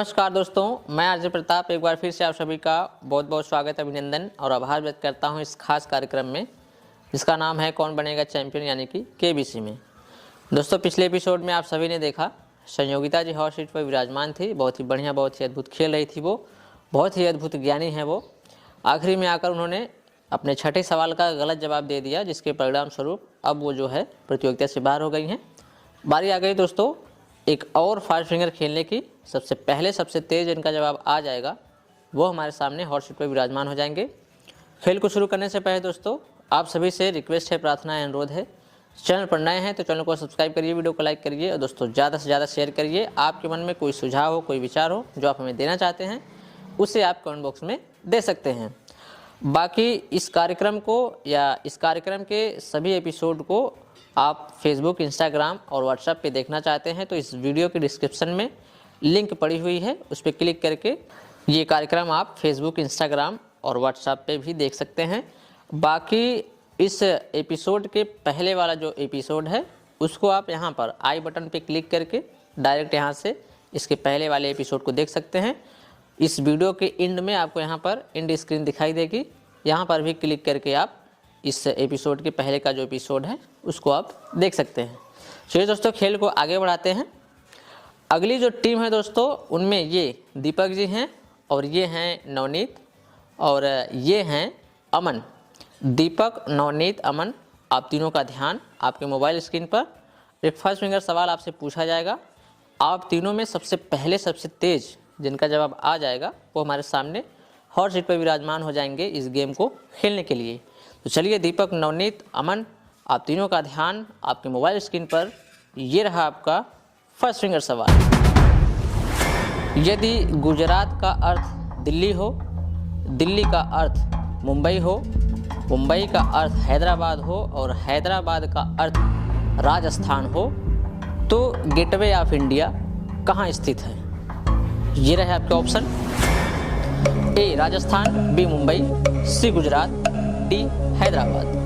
नमस्कार दोस्तों, मैं आरजे प्रताप एक बार फिर से आप सभी का बहुत बहुत स्वागत अभिनंदन और आभार व्यक्त करता हूं इस खास कार्यक्रम में जिसका नाम है कौन बनेगा चैंपियन यानी कि केबीसी में। दोस्तों, पिछले एपिसोड में आप सभी ने देखा संयोगिता जी हॉट सीट पर विराजमान थी। बहुत ही बढ़िया, बहुत ही अद्भुत खेल रही थी। वो बहुत ही अद्भुत ज्ञानी है। वो आखिरी में आकर उन्होंने अपने छठे सवाल का गलत जवाब दे दिया, जिसके परिणाम स्वरूप अब वो जो है प्रतियोगिता से बाहर हो गई हैं। बारी आ गई दोस्तों एक और फास्ट फिंगर खेलने की। सबसे पहले सबसे तेज इनका जवाब आ जाएगा वो हमारे सामने हॉट सीट पर विराजमान हो जाएंगे। खेल को शुरू करने से पहले दोस्तों आप सभी से रिक्वेस्ट है, प्रार्थना है, अनुरोध है, चैनल पर नए हैं तो चैनल को सब्सक्राइब करिए, वीडियो को लाइक करिए और दोस्तों ज़्यादा से ज़्यादा शेयर करिए। आपके मन में कोई सुझाव हो, कोई विचार हो जो आप हमें देना चाहते हैं उसे आप कमेंट बॉक्स में दे सकते हैं। बाकी इस कार्यक्रम को या इस कार्यक्रम के सभी एपिसोड को आप फेसबुक, इंस्टाग्राम और व्हाट्सएप पे देखना चाहते हैं तो इस वीडियो के डिस्क्रिप्शन में लिंक पड़ी हुई है, उस पर क्लिक करके ये कार्यक्रम आप फेसबुक, इंस्टाग्राम और व्हाट्सएप पे भी देख सकते हैं। बाकी इस एपिसोड के पहले वाला जो एपिसोड है उसको आप यहाँ पर आई बटन पे क्लिक करके डायरेक्ट यहाँ से इसके पहले वाले एपिसोड को देख सकते हैं। इस वीडियो के एंड में आपको यहाँ पर एंड स्क्रीन दिखाई देगी, यहाँ पर भी क्लिक करके आप इस एपिसोड के पहले का जो एपिसोड है उसको आप देख सकते हैं। चलिए दोस्तों, खेल को आगे बढ़ाते हैं। अगली जो टीम है दोस्तों उनमें ये दीपक जी हैं और ये हैं नवनीत और ये हैं अमन। दीपक, नवनीत, अमन, आप तीनों का ध्यान आपके मोबाइल स्क्रीन पर। एक फर्स्ट फिंगर सवाल आपसे पूछा जाएगा। आप तीनों में सबसे पहले सबसे तेज जिनका जवाब आ जाएगा वो हमारे सामने हॉट सीट पर विराजमान हो जाएंगे इस गेम को खेलने के लिए। तो चलिए दीपक, नवनीत, अमन, आप तीनों का ध्यान आपके मोबाइल स्क्रीन पर। ये रहा आपका फर्स्ट फिंगर सवाल। यदि गुजरात का अर्थ दिल्ली हो, दिल्ली का अर्थ मुंबई हो, मुंबई का अर्थ हैदराबाद हो और हैदराबाद का अर्थ राजस्थान हो तो गेटवे ऑफ इंडिया कहाँ स्थित है? ये रहे आपके ऑप्शन। ए राजस्थान, बी मुंबई, सी गुजरात, डी हैदराबाद।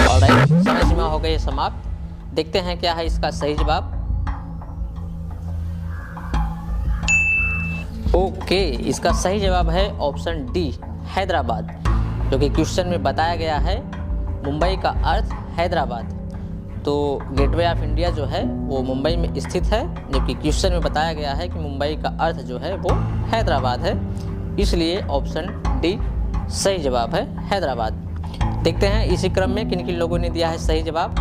ऑलराइट, समय सीमा हो गई समाप्त। देखते हैं क्या है इसका सही जवाब। ओके, इसका सही जवाब है ऑप्शन डी हैदराबाद, जो कि क्वेश्चन में बताया गया है मुंबई का अर्थ हैदराबाद। तो गेटवे ऑफ इंडिया जो है वो मुंबई में स्थित है, जबकि क्वेश्चन में बताया गया है कि मुंबई का अर्थ जो है वो हैदराबाद है। इसलिए ऑप्शन डी सही जवाब है, हैदराबाद। देखते हैं इसी क्रम में किन किन लोगों ने दिया है सही जवाब।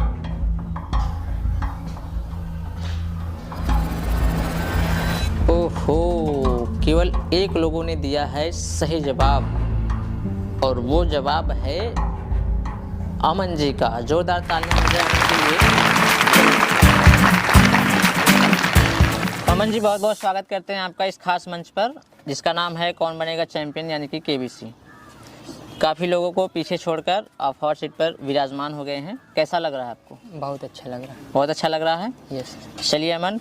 ओहो, केवल एक लोगों ने दिया है सही जवाब और वो जवाब है अमन जी का। जोरदार तालियां हो जाए अमन के लिए। अमन जी, बहुत बहुत स्वागत करते हैं आपका इस खास मंच पर जिसका नाम है कौन बनेगा चैंपियन यानी कि केबीसी। काफ़ी लोगों को पीछे छोड़कर आप हॉट सीट पर विराजमान हो गए हैं, कैसा लग रहा है आपको? बहुत अच्छा लग रहा है। बहुत अच्छा लग रहा है। यस। चलिए अमन,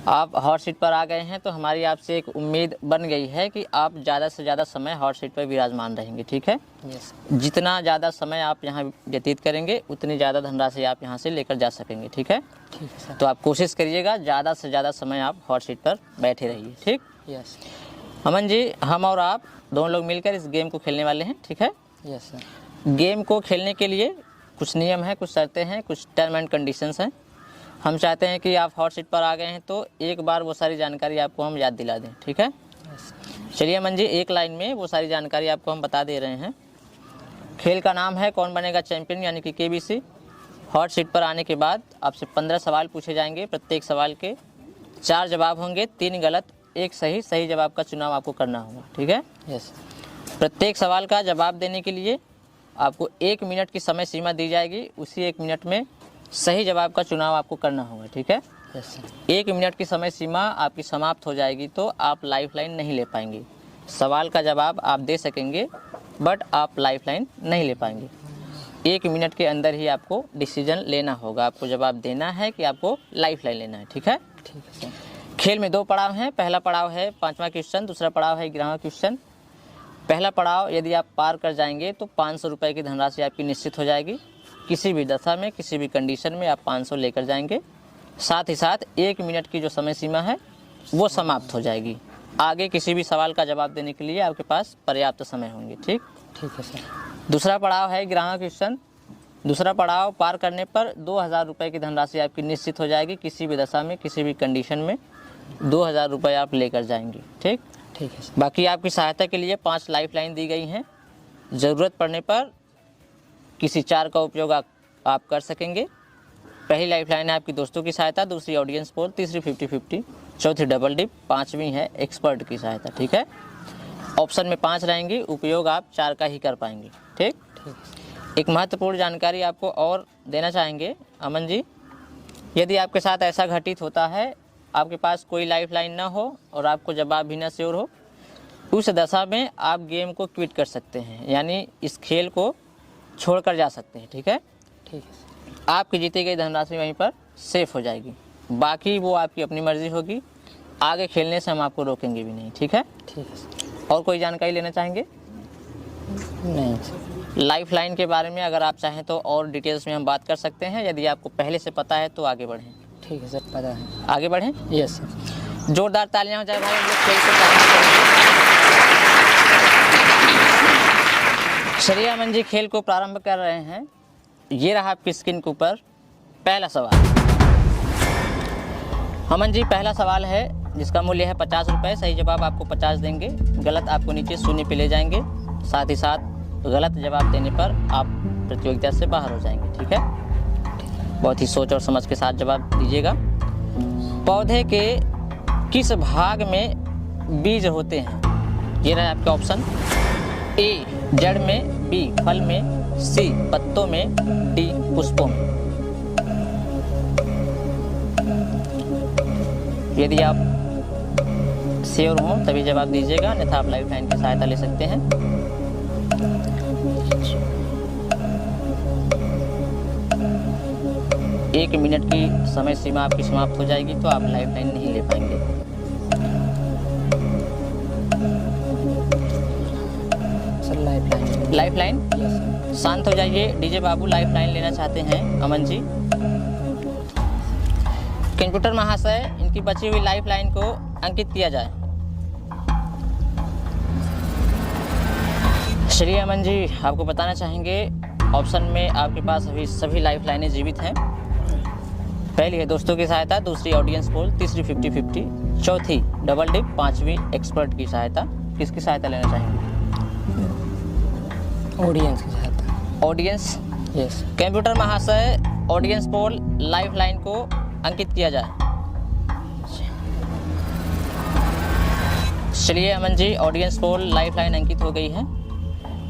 आप हॉट सीट पर आ गए हैं तो हमारी आपसे एक उम्मीद बन गई है कि आप ज़्यादा से ज़्यादा समय हॉट सीट पर विराजमान रहेंगे, ठीक है? यस। जितना ज़्यादा समय आप यहाँ व्यतीत करेंगे उतनी ज़्यादा धनराशि आप यहाँ से लेकर जा सकेंगे, ठीक है? ठीक है सर। तो आप कोशिश करिएगा ज़्यादा से ज़्यादा समय आप हॉट सीट पर बैठे रहिए, ठीक? यस। अमन जी, हम और आप दोनों लोग मिलकर इस गेम को खेलने वाले हैं, ठीक है? Yes sir. गेम को खेलने के लिए कुछ नियम हैं, कुछ शर्तें हैं, कुछ टर्म एंड कंडीशंस हैं। हम चाहते हैं कि आप हॉट सीट पर आ गए हैं तो एक बार वो सारी जानकारी आपको हम याद दिला दें, ठीक है? चलिए अमन जी, एक लाइन में वो सारी जानकारी आपको हम बता दे रहे हैं। खेल का नाम है कौन बनेगा चैंपियन यानी कि केबीसी। हॉट सीट पर आने के बाद आपसे 15 सवाल पूछे जाएंगे। प्रत्येक सवाल के 4 जवाब होंगे, 3 गलत, 1 सही। सही जवाब का चुनाव आपको करना होगा, ठीक है? यस। प्रत्येक सवाल का जवाब देने के लिए आपको 1 मिनट की समय सीमा दी जाएगी। उसी 1 मिनट में सही जवाब का चुनाव आपको करना होगा, ठीक है? Yes sir. 1 मिनट की समय सीमा आपकी समाप्त हो जाएगी तो आप लाइफलाइन नहीं ले पाएंगे। सवाल का जवाब आप दे सकेंगे बट आप लाइफलाइन नहीं ले पाएंगे। 1 मिनट के अंदर ही आपको डिसीजन लेना होगा, आपको जवाब देना है कि आपको लाइफलाइन लेना है, ठीक है? ठीक है सर। खेल में 2 पड़ाव हैं। पहला पड़ाव है 5वां क्वेश्चन, दूसरा पड़ाव है 11वां क्वेश्चन। पहला पड़ाव यदि आप पार कर जाएंगे तो 500 रुपये की धनराशि आपकी निश्चित हो जाएगी। किसी भी दशा में, किसी भी कंडीशन में आप 500 लेकर जाएंगे। साथ ही साथ 1 मिनट की जो समय सीमा है वो समाप्त हो जाएगी। आगे किसी भी सवाल का जवाब देने के लिए आपके पास पर्याप्त समय होंगे। ठीक ठीक है सर। दूसरा पड़ाव है ग्राहक क्वेश्चन। दूसरा पड़ाव पार करने पर 2000 रुपये की धनराशि आपकी निश्चित हो जाएगी। किसी भी दशा में, किसी भी कंडीशन में 2000 रुपये आप लेकर जाएंगे। ठीक ठीक है सर। बाकी आपकी सहायता के लिए 5 लाइफलाइन दी गई हैं। ज़रूरत पड़ने पर किसी 4 का उपयोग आप कर सकेंगे। पहली लाइफलाइन है आपकी दोस्तों की सहायता, दूसरी ऑडियंस पोल, तीसरी 50-50, चौथी डबल डिप, 5वीं है एक्सपर्ट की सहायता। ठीक है, ऑप्शन में 5 रहेंगी, उपयोग आप 4 का ही कर पाएंगे। ठीक। एक महत्वपूर्ण जानकारी आपको और देना चाहेंगे अमन जी, यदि आपके साथ ऐसा घटित होता है, आपके पास कोई लाइफलाइन ना हो और आपको जवाब भी ना श्योर हो, उस दशा में आप गेम को क्विट कर सकते हैं, यानी इस खेल को छोड़कर जा सकते हैं। ठीक है, ठीक है सर। आपकी जीती गई धनराशि वहीं पर सेफ हो जाएगी। बाकी वो आपकी अपनी मर्जी होगी, आगे खेलने से हम आपको रोकेंगे भी नहीं। ठीक है। ठीक है सर। और कोई जानकारी लेना चाहेंगे? नहीं सर। लाइफलाइन के बारे में अगर आप चाहें तो और डिटेल्स में हम बात कर सकते हैं। यदि आपको पहले से पता है तो आगे बढ़ें। ठीक है सर, पता है। आगे बढ़ें। Yes sir. जोरदार तालियां हो जाए भाई, हम लोग खेल को प्रारंभ करेंगे। चलिए अमन जी, खेल को प्रारंभ कर रहे हैं। ये रहा आपकी स्क्रीन के ऊपर पहला सवाल। अमन जी, पहला सवाल है जिसका मूल्य है 50 रुपये। सही जवाब आपको 50 देंगे, गलत आपको नीचे शून्य पे ले जाएंगे। साथ ही साथ गलत जवाब देने पर आप प्रतियोगिता से बाहर हो जाएंगे। ठीक है, बहुत ही सोच और समझ के साथ जवाब दीजिएगा। पौधे के किस भाग में बीज होते हैं? ये रहा आपके ऑप्शन। ए जड़ में, बी फल में, सी पत्तों में, डी पुष्पों में। यदि आप श्योर हो तभी जवाब दीजिएगा, अन्यथा आप लाइफलाइन की सहायता ले सकते हैं। एक मिनट की समय सीमा आपकी समाप्त हो जाएगी तो आप लाइफलाइन नहीं ले पाएंगे। Sir lifeline. Lifeline. Yes sir. शांत हो जाइए। डीजे बाबू लाइफलाइन लेना चाहते हैं अमन जी। कंप्यूटर महाशय, इनकी बची हुई लाइफलाइन को अंकित किया जाए। श्री अमन जी, आपको बताना चाहेंगे ऑप्शन में आपके पास अभी सभी लाइफलाइनें जीवित हैं। पहली है दोस्तों की सहायता, दूसरी ऑडियंस पोल, तीसरी 50-50, चौथी डबल डिप, 5वीं एक्सपर्ट की सहायता। किसकी सहायता लेना चाहेंगे? ऑडियंस की सहायता। ऑडियंस। यस। कंप्यूटर महाशय, ऑडियंस पोल लाइफलाइन को अंकित किया जाए। चलिए Aman ji, audience poll lifeline अंकित हो गई है।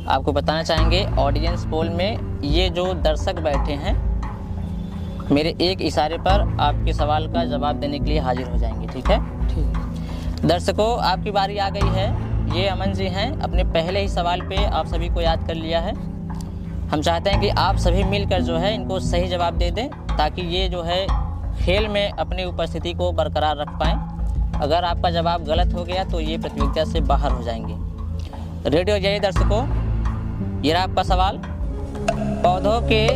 आपको बताना चाहेंगे ऑडियंस पोल में ये जो दर्शक बैठे हैं, मेरे एक इशारे पर आपके सवाल का जवाब देने के लिए हाजिर हो जाएंगे। ठीक है। ठीक। दर्शकों, आपकी बारी आ गई है। ये अमन जी हैं, अपने पहले ही सवाल पे आप सभी को याद कर लिया है। हम चाहते हैं कि आप सभी मिलकर जो है इनको सही जवाब दे दें, ताकि ये जो है खेल में अपनी उपस्थिति को बरकरार रख पाएँ। अगर आपका जवाब गलत हो गया तो ये प्रतियोगिता से बाहर हो जाएंगे। रेडी हो जाइए दर्शकों, ये रहा आपका सवाल। पौधों के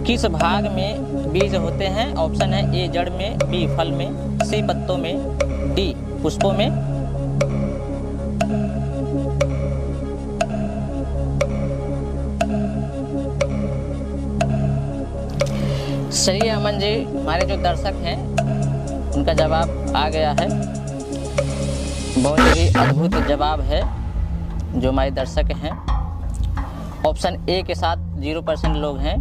किस भाग में बीज होते हैं? ऑप्शन है ए जड़ में, बी फल में, सी पत्तों में, डी पुष्पों में। चलिए अमन जी, हमारे जो दर्शक हैं उनका जवाब आ गया है। बहुत ही अद्भुत जवाब है जो हमारे दर्शक हैं। ऑप्शन ए के साथ 0% लोग हैं,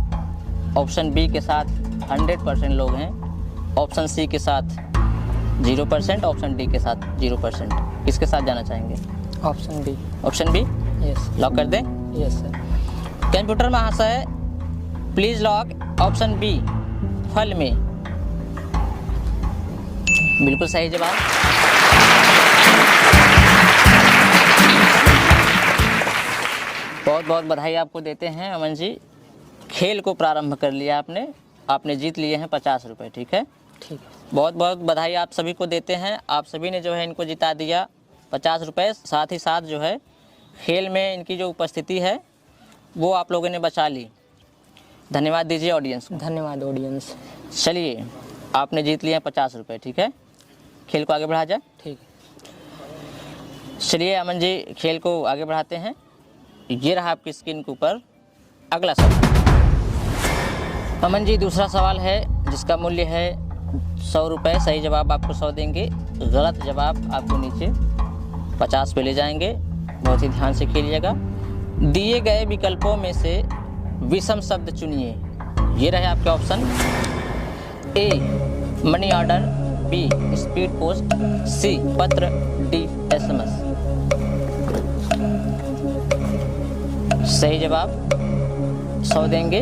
ऑप्शन बी के साथ 100% लोग हैं, ऑप्शन सी के साथ 0%, ऑप्शन डी के साथ 0%। किसके साथ जाना चाहेंगे? Option B. Option B yes. Lock कर दें। Yes sir. कंप्यूटर महाशय, प्लीज लॉक ऑप्शन बी फल में। बिल्कुल सही जवाब। बहुत बहुत बधाई आपको देते हैं अमन जी। खेल को प्रारंभ कर लिया आपने जीत लिए हैं 50 रुपये। ठीक है। ठीक है। बहुत बहुत बधाई आप सभी को देते हैं। आप सभी ने जो है इनको जिता दिया 50 रुपये। साथ ही साथ जो है खेल में इनकी जो उपस्थिति है वो आप लोगों ने बचा ली। धन्यवाद दीजिए ऑडियंस को। धन्यवाद ऑडियंस। चलिए, आपने जीत लिए 50 रुपये, ठीक है। खेल को आगे बढ़ा जाए। ठीक है। चलिए अमन जी, खेल को आगे बढ़ाते हैं। ये रहा आपकी स्क्रीन के ऊपर अगला सवाल। अमन जी, दूसरा सवाल है जिसका मूल्य है 100 रुपये। सही जवाब आपको 100 देंगे, गलत जवाब आपको नीचे 50 पे ले जाएंगे। बहुत ही ध्यान से खेलिएगा। दिए गए विकल्पों में से विषम शब्द चुनिए। ये रहे आपके option. A money order, B speed post, C पत्र, डी SMS। सही जवाब 100 देंगे,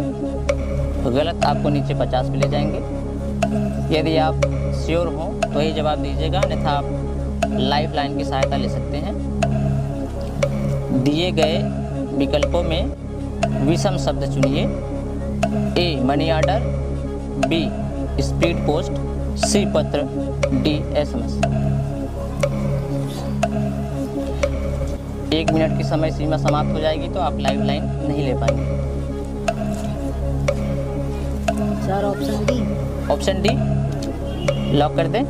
गलत आपको नीचे 50 पे ले जाएंगे। यदि आप श्योर हो तो ही जवाब दीजिएगा, अन्यथा आप लाइफ लाइन की सहायता ले सकते हैं। दिए गए विकल्पों में विषम शब्द चुनिए। A money order, B speed post, C पत्र, डी SMS। 1 मिनट की समय सीमा समाप्त हो जाएगी तो आप लाइफ लाइन नहीं ले पाएंगे। Sir option D. Option D lock कर दें।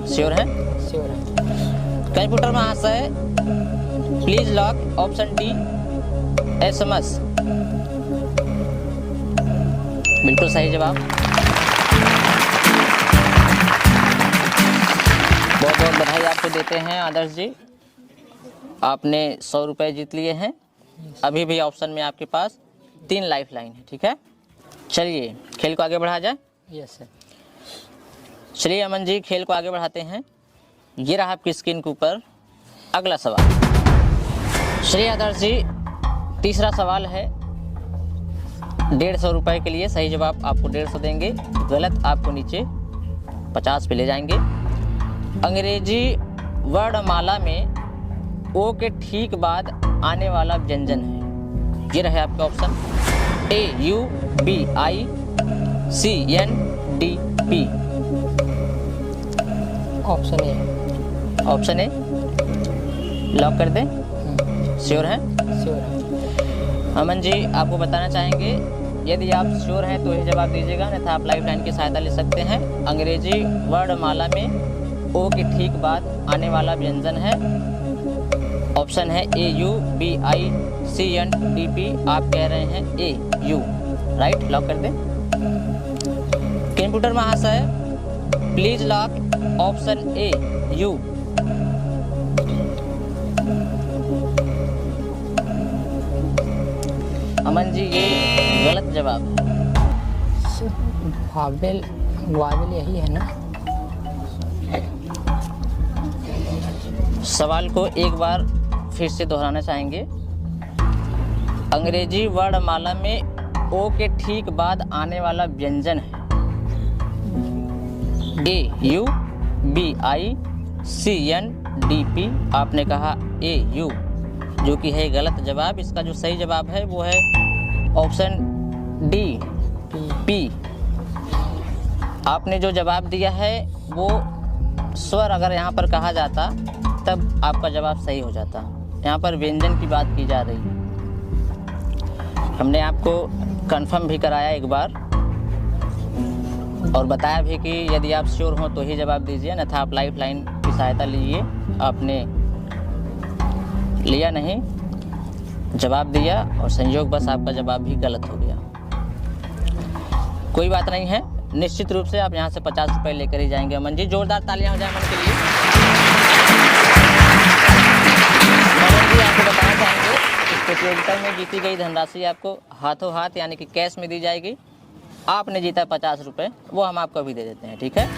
श्योर है? श्योर है। कंप्यूटर महाशय, please lock option D SMS। बिल्कुल सही जवाब। बहुत बहुत बधाई आपको देते हैं आदर्श जी, आपने 100 रुपये जीत लिए हैं। अभी भी ऑप्शन में आपके पास 3 लाइफ लाइन है, ठीक है। चलिए खेल को आगे बढ़ा जाए। Yes sir. चलिए अमन जी, खेल को आगे बढ़ाते हैं। ये रहा आपकी स्क्रीन के ऊपर अगला सवाल। चलिए आदर्श जी, तीसरा सवाल है 150 रुपये के लिए। सही जवाब आपको 150 देंगे, गलत आपको नीचे 50 पे ले जाएंगे। अंग्रेजी वर्णमाला में ओ के ठीक बाद आने वाला व्यंजन है। ये रहे आपके option. AUBI, CNDP। Option A. Option A lock कर दें। श्योर है? श्योर है। अमन जी, आपको बताना चाहेंगे, यदि आप श्योर हैं तो ही जवाब दीजिएगा, अन्यथा आप लाइफ लाइन की सहायता ले सकते हैं। अंग्रेजी वर्णमाला में ओ के ठीक बाद आने वाला व्यंजन है। ऑप्शन है AUBI, CNDP। आप कह रहे हैं AU, राइट? लॉक कर दें। कंप्यूटर महाशय, please lock option AU। Aman ji, ये गलत जवाब है। सर वावेल, वावेल यही है ना? सवाल को एक बार फिर से दोहराना चाहेंगे। अंग्रेजी वर्णमाला में ओ के ठीक बाद आने वाला व्यंजन है AUBI, CNDP। आपने कहा AU, जो कि है गलत जवाब। इसका जो सही जवाब है वो है ऑप्शन डी P। आपने जो जवाब दिया है वो स्वर अगर यहाँ पर कहा जाता तब आपका जवाब सही हो जाता। यहाँ पर व्यंजन की बात की जा रही है। हमने आपको कंफर्म भी कराया एक बार और बताया भी कि यदि आप श्योर हो तो ही जवाब दीजिए, अन्यथा आप लाइफ लाइन की सहायता लीजिए। आपने लिया नहीं, जवाब दिया और संयोग बस आपका जवाब भी गलत हो गया। कोई बात नहीं है, निश्चित रूप से आप यहाँ से 50 रुपये लेकर ही जाएंगे। अमन जी, जोरदार तालियां हो जाए अमन के लिए। अमन जी, आपको बताना चाहेंगे इस प्रतियोगिता में जीती गई धनराशि आपको हाथों हाथ यानी कि कैश में दी जाएगी। आपने जीता 50 रुपये, वो हम आपको अभी दे देते हैं, ठीक है।